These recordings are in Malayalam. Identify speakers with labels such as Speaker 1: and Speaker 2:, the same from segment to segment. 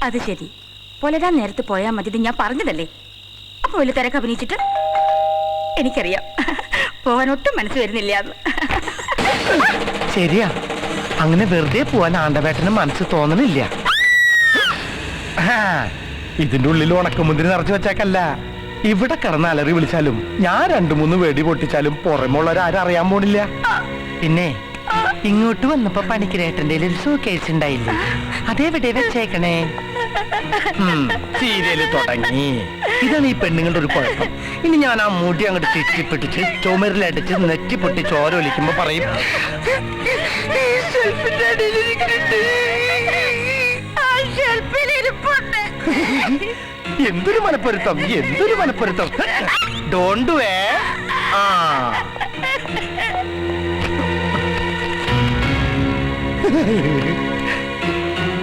Speaker 1: അത് ശരി. പുലരാൻ നേരത്ത് പോയാൽ മതി, ഞാൻ പറഞ്ഞതല്ലേ. അപ്പൊ വലിയ തിരക്ക് അഭിനയിച്ചിട്ട് എനിക്കറിയാം പോവാൻ ഒട്ടും മനസ്സ് വരുന്നില്ല.
Speaker 2: ശരിയാ, അങ്ങനെ വെറുതെ പോവാൻ ആണ്ടവേട്ടന് മനസ്സ് തോന്നണില്ല. ഇതിന്റെ ഉള്ളിൽ ഉണക്കമുന്തിരി നിറച്ചു വെച്ചേക്കല്ല. ഇവിടെ കിടന്ന് അലറി വിളിച്ചാലും ഞാൻ 2-3 വെടി പൊട്ടിച്ചാലും പുറമുള്ളവരാരും അറിയാൻ പോണില്ല. പിന്നെ ഇങ്ങോട്ട് വന്നപ്പോ പണിക്കരേട്ടന്റെ ഒരു സൂക്കേസ് ഉണ്ടായില്ലേ, അതേവിടെ വെച്ചേക്കണേ? സീരിയല് തുടങ്ങി. ഇതാണ് ഈ പെണ്ണുങ്ങളുടെ ഒരു കുഴപ്പം. ഇനി ഞാൻ ആ മുടി അങ്ങോട്ട് ചുറ്റിപ്പിടിച്ച് ചുമരിലടിച്ച് നെറ്റി പൊട്ടി ചോര ഒലിക്കുമ്പോ പറയും, എന്തൊരു മനപ്പൊരുത്തം, എന്തൊരു മനപ്പൊരുത്തം. ഡോണ്ട് വേ. ആ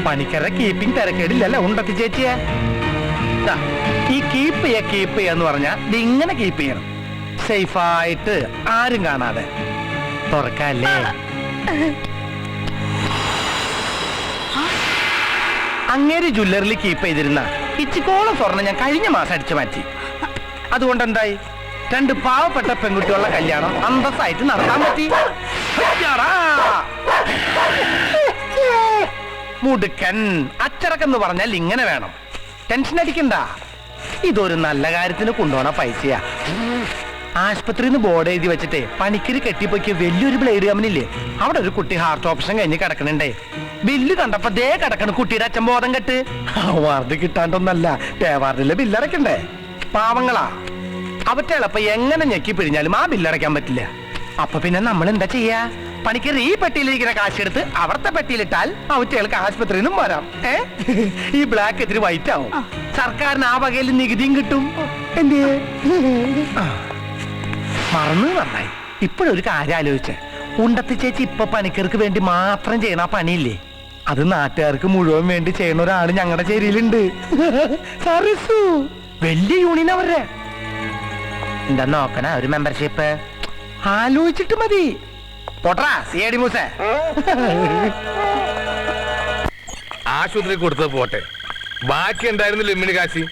Speaker 2: പണിക്കരുടെ കീപ്പിംഗ് തിരക്കേടില്ലല്ലോ ഉണ്ടത്തി ചേച്ചിയെ. ഈ കീപ്പ് ചെയ്യാന്ന് പറഞ്ഞാൽ ഇങ്ങനെ കീപ്പ് ചെയ്യണം, സേഫായിട്ട്, ആരും കാണാതെ. തുറക്കല്ലേ? അങ്ങേര് ജ്വല്ലറിൽ കീപ്പ് ചെയ്തിരുന്ന ഇച്ചിക്കോളം സ്വർണ്ണം ഞാൻ കഴിഞ്ഞ മാസം അടിച്ചു മാറ്റി. അതുകൊണ്ട് എന്തായി? 2 പാവപ്പെട്ട പെൺകുട്ടികളുടെ കല്യാണം അന്തസ്സായിട്ട് നടത്താൻ പറ്റി. മുടുക്കൻ അച്ചടക്കെന്ന് പറഞ്ഞാൽ ഇങ്ങനെ വേണം. ടെൻഷൻ അടിക്കണ്ട. ഇതൊരു നല്ല കാര്യത്തിന് കൊണ്ടുപോണ പൈസയാ. ആശുപത്രിയിൽ നിന്ന് ബോർഡ് എഴുതി വെച്ചിട്ടേ പണിക്കര് കെട്ടിപ്പോക്കിയ വലിയൊരു ബ്ലേഡ് കമ്പനിയില്ലേ, അവിടെ ഒരു കുട്ടി ഹാർട്ട് ഓപ്പറേഷൻ കഴിഞ്ഞ് കിടക്കണുണ്ടേ. ബില്ല് കണ്ടപ്പോ ദേ കിടക്കണ കുട്ടിയുടെ അച്ഛൻ ബോധം കെട്ട്. അവാർഡ് കിട്ടാണ്ടൊന്നല്ല, ടേവാർഡിലെ ബില്ലടക്കണ്ടേ. പാവങ്ങളാ അവറ്റകളപ്പൊ എങ്ങനെ ഞെക്കി പിഴിഞ്ഞാലും ആ ബില്ലടയ്ക്കാൻ പറ്റില്ല. അപ്പൊ പിന്നെ നമ്മൾ എന്താ ചെയ്യാ? പണിക്കര് ഈ പെട്ടിയിലിരിക്കുന്ന കാശെടുത്ത് അവിടുത്തെ പെട്ടിയിലിട്ടാൽ അവറ്റകൾക്ക് ആശുപത്രിയിൽ നിന്നും വരാം. ഈ ബ്ലാക്ക് ഇത്തിരി വൈറ്റ് ആവും. സർക്കാരിന് ആ വകയിൽ നികുതിയും കിട്ടും. എന്തേ മറന്നു നന്നായി. ഇപ്പോഴൊരു കാര്യം ആലോചിച്ചേ. ഉണ്ടത്തി ചേച്ചി ഇപ്പൊ പണിക്കർക്ക് വേണ്ടി മാത്രം ചെയ്യണ ആ പണിയില്ലേ, അത് നാട്ടുകാർക്ക് മുഴുവൻ വേണ്ടി ചെയ്യണ ഒരാള് ഞങ്ങളുടെ ചേരിയിലുണ്ട്. സർവീസു വലിയ യൂണിയൻ അവരുടെ. എന്താ നോക്കണ ഒരു മെമ്പർഷിപ്പ്? ആലോചിച്ചിട്ട് മതി. പോട്രാ സിഐഡി മൂസേ.
Speaker 3: ആശുപത്രി കൊടുത്തത് പോട്ടെ, ബാക്കി ഉണ്ടായിരുന്നില്ല ഇമ്മിണി കാശി.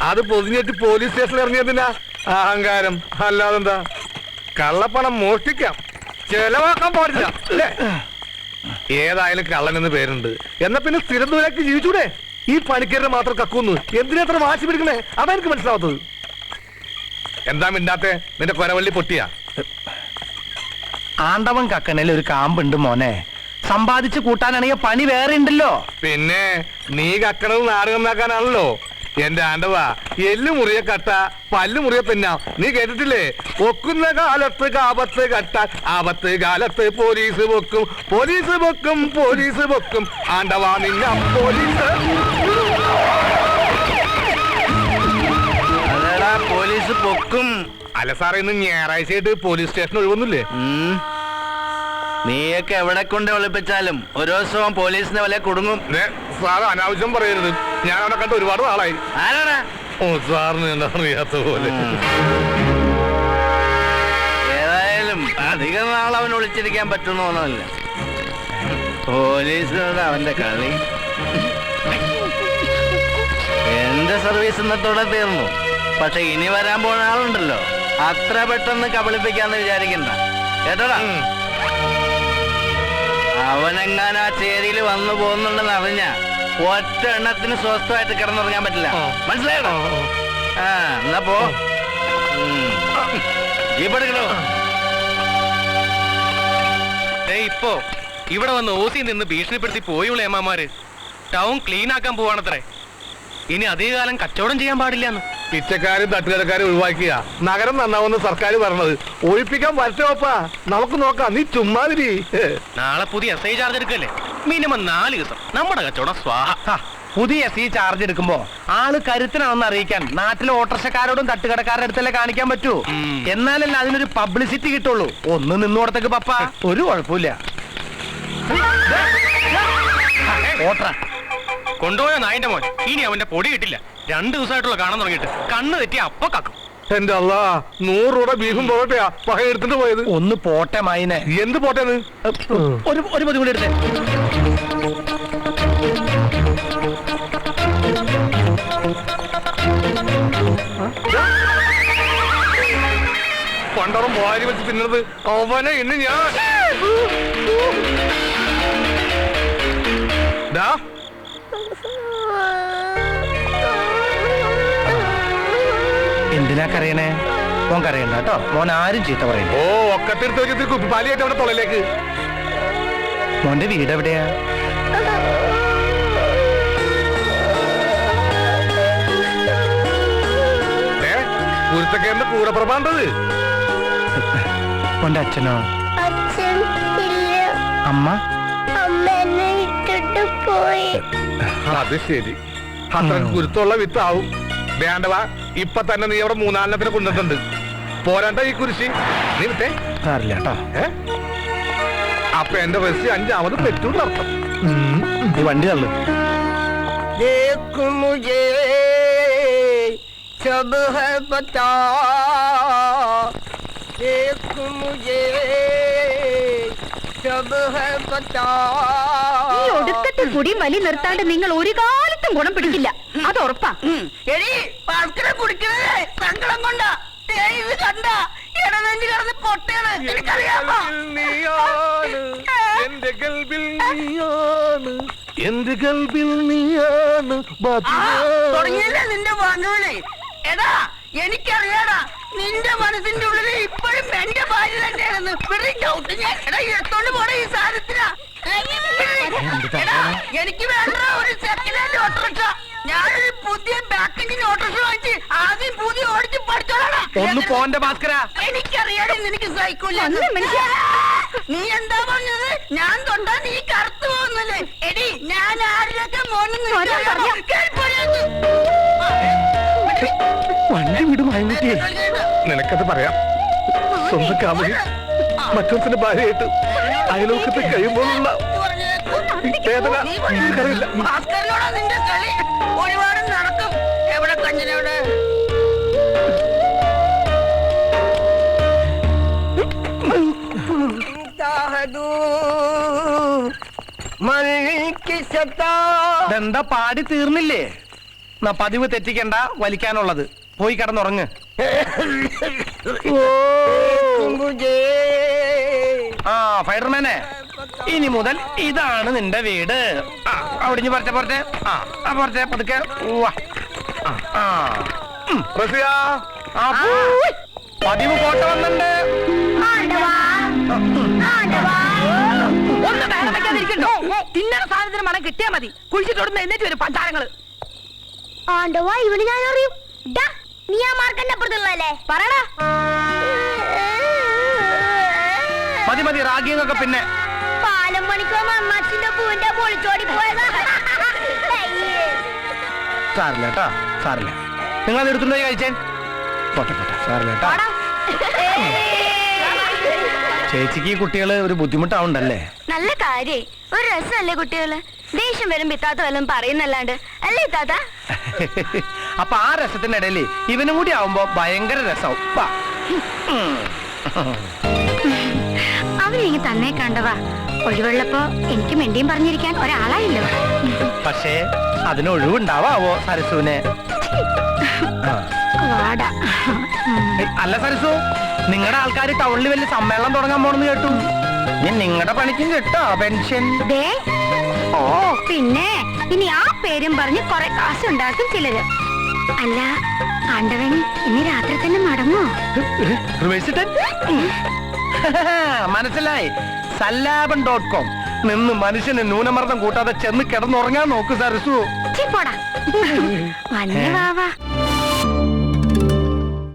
Speaker 3: അത് പൊതിഞ്ഞിട്ട് പോലീസ് സ്റ്റേഷനിൽ ഇറങ്ങിയതിനാ അഹങ്കാരം. അല്ലാതെന്താ? കള്ളപ്പണം മോഷ്ടിക്കാം, ചെലവാക്കാൻ പാടില്ല അല്ലേ? ഏതായാലും കള്ളനെന്ന് പേരുണ്ട്. എന്നാ പിന്നെ സ്ഥിരം ദൂരേക്ക് ജീവിച്ചൂടെ? ഈ പണിക്കരുടെ മാത്രം കക്കുന്നു. എന്തിനത്ര വാശി പിടിക്കണേ? അതെനിക്ക് മനസ്സിലാവത്തത്. എന്താ മിണ്ടാത്തെ? നിന്റെ കൊരവള്ളി പൊട്ടിയാ?
Speaker 2: ആണ്ടവൻ കക്കണേൽ ഒരു കാമ്പുണ്ട് മോനെ. സമ്പാദിച്ചു കൂട്ടാനാണെങ്കിൽ പണി വേറെ ഉണ്ടല്ലോ.
Speaker 3: പിന്നെ നീ കക്കണത് നാട് നന്നാക്കാനാണല്ലോ. എന്റെ ആണ്ടവാ, എല്ലു മുറിയെ കട്ട പല്ലു മുറിയെ പിന്നാ. നീ കേട്ടിട്ടില്ലേ? ഒക്കുന്ന കാലത്ത് കാപത്ത് കട്ട, ആപത്ത് കാലത്ത് പോലീസ് പൊക്കും, പോലീസ് പൊക്കും, പോലീസ് പൊക്കും. ആണ്ടവാ നിന്ന പോലീസ്.
Speaker 2: പോലീസ് പൊക്കും.
Speaker 3: അല്ല സാറേ, ഇന്ന് ഞായറാഴ്ചയായിട്ട് പോലീസ് സ്റ്റേഷൻ ഒഴിവൊന്നുമില്ലേ?
Speaker 2: നീയൊക്കെ എവിടെ കൊണ്ട് ഒളിപ്പിച്ചാലും ഒരു ദിവസവും പോലീസിനെ വല്ല കുടുങ്ങും.
Speaker 3: സാറ് അനാവശ്യം പറയരുത്. ഞാൻ അവനെ കണ്ട് ഒരുപാട് നാളായി.
Speaker 2: ആരാണ്?
Speaker 3: ഓ, സാറിന് എന്താ അറിയാത്ത പോലെ.
Speaker 2: ഏതായാലും അധികം നാൾ അവൻ ഒളിച്ചിരിക്കാൻ പറ്റുന്ന തോന്നല്ല. പോലീസിനോട് അവന്റെ കളി. എന്റെ സർവീസ് ഇന്നത്തോടെ തീർന്നു. പക്ഷെ ഇനി വരാൻ പോണ ആളുണ്ടല്ലോ, അത്ര പെട്ടെന്ന് കബളിപ്പിക്കാന്ന് വിചാരിക്കണ്ട കേട്ടോടാ. അവനെങ്ങാൻ ആ ചേരിയിൽ വന്നു പോകുന്നുണ്ടെന്ന് അറിഞ്ഞ ഒറ്റ എണ്ണത്തിന് സ്വസ്ഥമായിട്ട് കിടന്നുറങ്ങാൻ പറ്റില്ല. മനസ്സിലായോ? ആ എന്നാ പോ. ജീപ്പെടുക്കണോ?
Speaker 4: ഇപ്പോ ഇവിടെ വന്ന് ഓസി നിന്ന് ഭീഷണിപ്പെടുത്തി പോയുള്ള ഏമാമാര് ടൗൺ ക്ലീൻ ആക്കാൻ പോവാണത്രേ. ഇനി അധികകാലം കച്ചവടം ചെയ്യാൻ പാടില്ലെന്ന്.
Speaker 3: പിച്ചക്കാരും തട്ടുകടക്കാരും ഒഴിവാക്കിയ നഗരം നന്നാവുന്ന സർക്കാർ പറഞ്ഞത്. ഒഴിപ്പിക്കാൻ പറ്റുമപ്പാ, നമുക്ക് നോക്കാം. നീ ചുമ്മാതിരി.
Speaker 4: നാളെ പുതിയ SI ചാർജ് എടുക്കല്ലേ? മിനിമം 4 ദിവസം നമ്മുടെ കച്ചവടം സ്വാഹ.
Speaker 2: പുതിയ SI ചാർജ് എടുക്കുമ്പോ ആള് കരുത്തനാണെന്ന് അറിയിക്കാൻ നാട്ടിലെ ഓട്ടോറിക്ഷക്കാരോടും തട്ടുകടക്കാരുടെ അടുത്തല്ലേ കാണിക്കാൻ പറ്റൂ. എന്നാലല്ല അതിനൊരു പബ്ലിസിറ്റി കിട്ടുള്ളൂ. ഒന്ന് നിന്നോടത്തേക്ക് പപ്പ ഒരു കുഴപ്പമില്ല. ഓട്ടറ
Speaker 4: കൊണ്ടുപോയ നായിന്റെ മോൻ ഇനി അവന്റെ പൊടി കിട്ടില്ല. 2 ദിവസമായിട്ടുള്ള കാണാൻ തുടങ്ങിയിട്ട് കണ്ണ് തെറ്റി അപ്പ കക്കും.
Speaker 3: എന്റെ അല്ലാ, 100 രൂപ ബീഫും പോകട്ടെയാ പക എടുത്തിട്ട് പോയത്.
Speaker 2: ഒന്ന് പോട്ടെ മൈനെ.
Speaker 3: എന്ത് പോട്ടേന്ന്?
Speaker 2: ഒരു പൊതി കൂടി എടുത്തേ.
Speaker 3: മാത്രം വാരി വെച്ച് തിന്നത് അവനെ ഇന്ന് ഞാൻ ദാ,
Speaker 2: എന്തിനാ കരയണേ? മോൻ കരയണ്ട കേട്ടോ. മോൻ ആരും ചീത്ത പറയണ്ട.
Speaker 3: ഓ ഒക്കത്തെടുത്ത് വെച്ചിട്ട് കുപ്പിപ്പാലിയായിട്ട് അവിടെ തൊള്ളയിലേക്ക്.
Speaker 2: മോന്റെ വീട് എവിടെയാ?
Speaker 3: കുരുത്തക്കേന്റെ കൂടപ്രഭാണ്ടത്.
Speaker 2: മോന്റെ അച്ഛനോ?
Speaker 5: അച്ഛൻ ഇല്ല,
Speaker 2: അമ്മ?
Speaker 5: അമ്മ എന്നെ ഇട്ടിട്ട് പോയി.
Speaker 3: അത് ശരി, അത്ര കുരുത്തുള്ള വിത്താവും. വേണ്ടവാ, ഇപ്പൊ തന്നെ നീ അവിടെ 3-4 കൊണ്ടിട്ടുണ്ട്. പോരാണ്ട ഈ കുരിശി നീ വിട്ടേ.
Speaker 2: സാറില്ല കേട്ടോ.
Speaker 3: അപ്പൊ എന്റെ ബസ് 5ാമത് പെറ്റൂന്ന് അർത്ഥം.
Speaker 2: ഈ വണ്ടി തള്ളു.
Speaker 6: सब है पता, देख मुझे सब है पता.
Speaker 1: ഈ ഒടുക്കത്തെ കുടി വലി നിർത്താണ്ട് നിങ്ങൾ ഒരു കാലത്തും ഗുണം പിടിക്കില്ല, അത് ഉറപ്പാ.
Speaker 6: എടി പാൽക്കട കുടിക്കുന്നത് സങ്കടം കൊണ്ടാ. ഇത് കണ്ട ഇടനെഞ്ച് കിടന്ന് പൊട്ടയാണ്, എനിക്കറിയാമോ?
Speaker 3: എന്റെ ഗൽബിൽ നീയാണ്, എന്റെ ഗൽബിൽ നീയാണ്.
Speaker 6: തുടങ്ങിയല്ലേ നിന്റെ വാങ്ങുകളെ? എടാ എനിക്കറിയാടാ, നിന്റെ മനസ്സിന്റെ ഉള്ളിൽ ഇപ്പോഴും എന്റെ ഭാര്യ തന്നെയാണെന്ന്. വെറുതെ ചവിട്ട് ഞാൻ. എടാ എടുത്തോണ്ട് പോണ ഈ സാധനത്തിനാ. എടാ എനിക്ക് വേണ്ട ഒരു സെക്കൻഡ് ഹാൻഡ് ഓട്ടോറിക്ഷ. ഞാനൊരു പുതിയ ബാക്ക് എഞ്ചിൻ ഓട്ടോറിക്ഷ വാങ്ങിച്ച് ആദ്യം പുതിയ ഓടിച്ച് പഠിച്ചോളാടാ.
Speaker 2: ഒന്ന് പോന്റെ ഭാസ്കര.
Speaker 6: എനിക്കറിയാതെ നിനക്ക് സൈക്കിൾ. നീ എന്താ പറഞ്ഞത്? ഞാൻ തൊട്ടാ നീ കറുത്തു പോകുന്നല്ലേ? എടി ഞാൻ ആരുടെയൊക്കെ മോനും
Speaker 2: വണ്ടി വിടും.
Speaker 3: നിനക്കത് പറയാം. സ്വന്തം കാമുകി മറ്റൊരുത്തിന്റെ ഭാര്യയായിട്ട് അയലോക്കത്ത് കഴിയുമ്പോഴുള്ള വേദന നിനക്കറിയില്ല.
Speaker 6: ഭാസ്കരനോടാ നിന്റെ കളി. ഒരുപാട് നടക്കും. എവിടെ കഞ്ഞിനോട്?
Speaker 2: എന്താ പാടി തീർന്നില്ലേ? എന്നാ പതിവ് തെറ്റിക്കണ്ട, വലിക്കാനുള്ളത്. പോയി കിടന്നുറങ്ങ്. ആ ഫൈഡർമാനെ, ഇനി മുതൽ ഇതാണ് നിന്റെ വീട്. അവിടെ പോരട്ടെ പോരട്ടെ. ആ പോരട്ടെ പതുക്കെ.
Speaker 3: റസിയ,
Speaker 2: പതിവ് ഫോട്ടോ വന്നിട്ടുണ്ട്.
Speaker 1: ഒന്ന് വേണം വെക്കാതിരിക്കണ്ടോ? തിന്നണ സാധനത്തിന് മണം കിട്ടിയാ മതി. കുഴിച്ചിട്ടോടുന്ന എന്നിട്ട് വരും പഞ്ചാരങ്ങള്.
Speaker 5: ആണ്ടവാ, ഇവന് ഞാൻ അറിയും. നീ ആ മാർക്കന്റെ അപ്പുറത്തുള്ളല്ലേ?
Speaker 1: പറടാ.
Speaker 2: മതി മതി, റാഗിങ്ങൊക്കെ പിന്നെ.
Speaker 5: പാലം പണിക്കോ അമ്മാച്ചിന്റെ പൂവിന്റെ പൊളിച്ചോടി പോയതാ.
Speaker 2: സാറില്ല കേട്ടോ, സാറില്ല. നിങ്ങൾ അത് എടുത്തുണ്ടോ കഴിച്ചേ? പോട്ടെ പോട്ടെ, സാറില്ല കേട്ടോ. ചേച്ചിക്ക് ഈ കുട്ടികള് ഒരു ബുദ്ധിമുട്ടാവുണ്ടല്ലേ?
Speaker 5: നല്ല കാര്യായി. ഒരു രസമല്ലേ കുട്ടികള്? ദേഷ്യം വരുമ്പോ ഇത്താത്ത വല്ലതും പറയുന്നല്ലാണ്ട് അല്ലേ ഇത്താത്ത?
Speaker 2: അപ്പൊ ആ രസത്തിന്റെ ഇടയില് ഇവനും കൂടി ആവുമ്പോ ഭയങ്കര രസം.
Speaker 5: അവനെനിക്ക് തന്നെ കണ്ടവാ. ഒഴിവുള്ളപ്പോ എനിക്ക് മെണ്ടിയും പറഞ്ഞിരിക്കാൻ ഒരാളായില്ലോ.
Speaker 2: പക്ഷേ അതിന് ഒഴിവുണ്ടാവോ സരസുവിനെ?
Speaker 5: വാടാ.
Speaker 2: അല്ല സരസു, നിങ്ങളുടെ ആൾക്കാർ ടൗണിൽ വലിയ സമ്മേളനം തുടങ്ങാൻ പോണെന്ന് കേട്ടു. ഞാൻ നിങ്ങളുടെ പണിക്കും കിട്ടോ പെൻഷൻ?
Speaker 5: ഓ പിന്നെ ഇനി ആ പേരും പറഞ്ഞ് കൊറേ കാശുണ്ടാക്കും ചിലര്. അല്ല ആണ്ടവൻ ഇനി രാത്രി തന്നെ മടങ്ങോ?
Speaker 2: മനസ്സിലായി. സല്ലാപൻ.com നിന്ന് മനുഷ്യന് ന്യൂനമർദ്ദം കൂട്ടാതെ ചെന്ന് കിടന്നുറങ്ങാൻ നോക്കൂ സരസു.
Speaker 5: പോടാ വന്നേ വാവാ.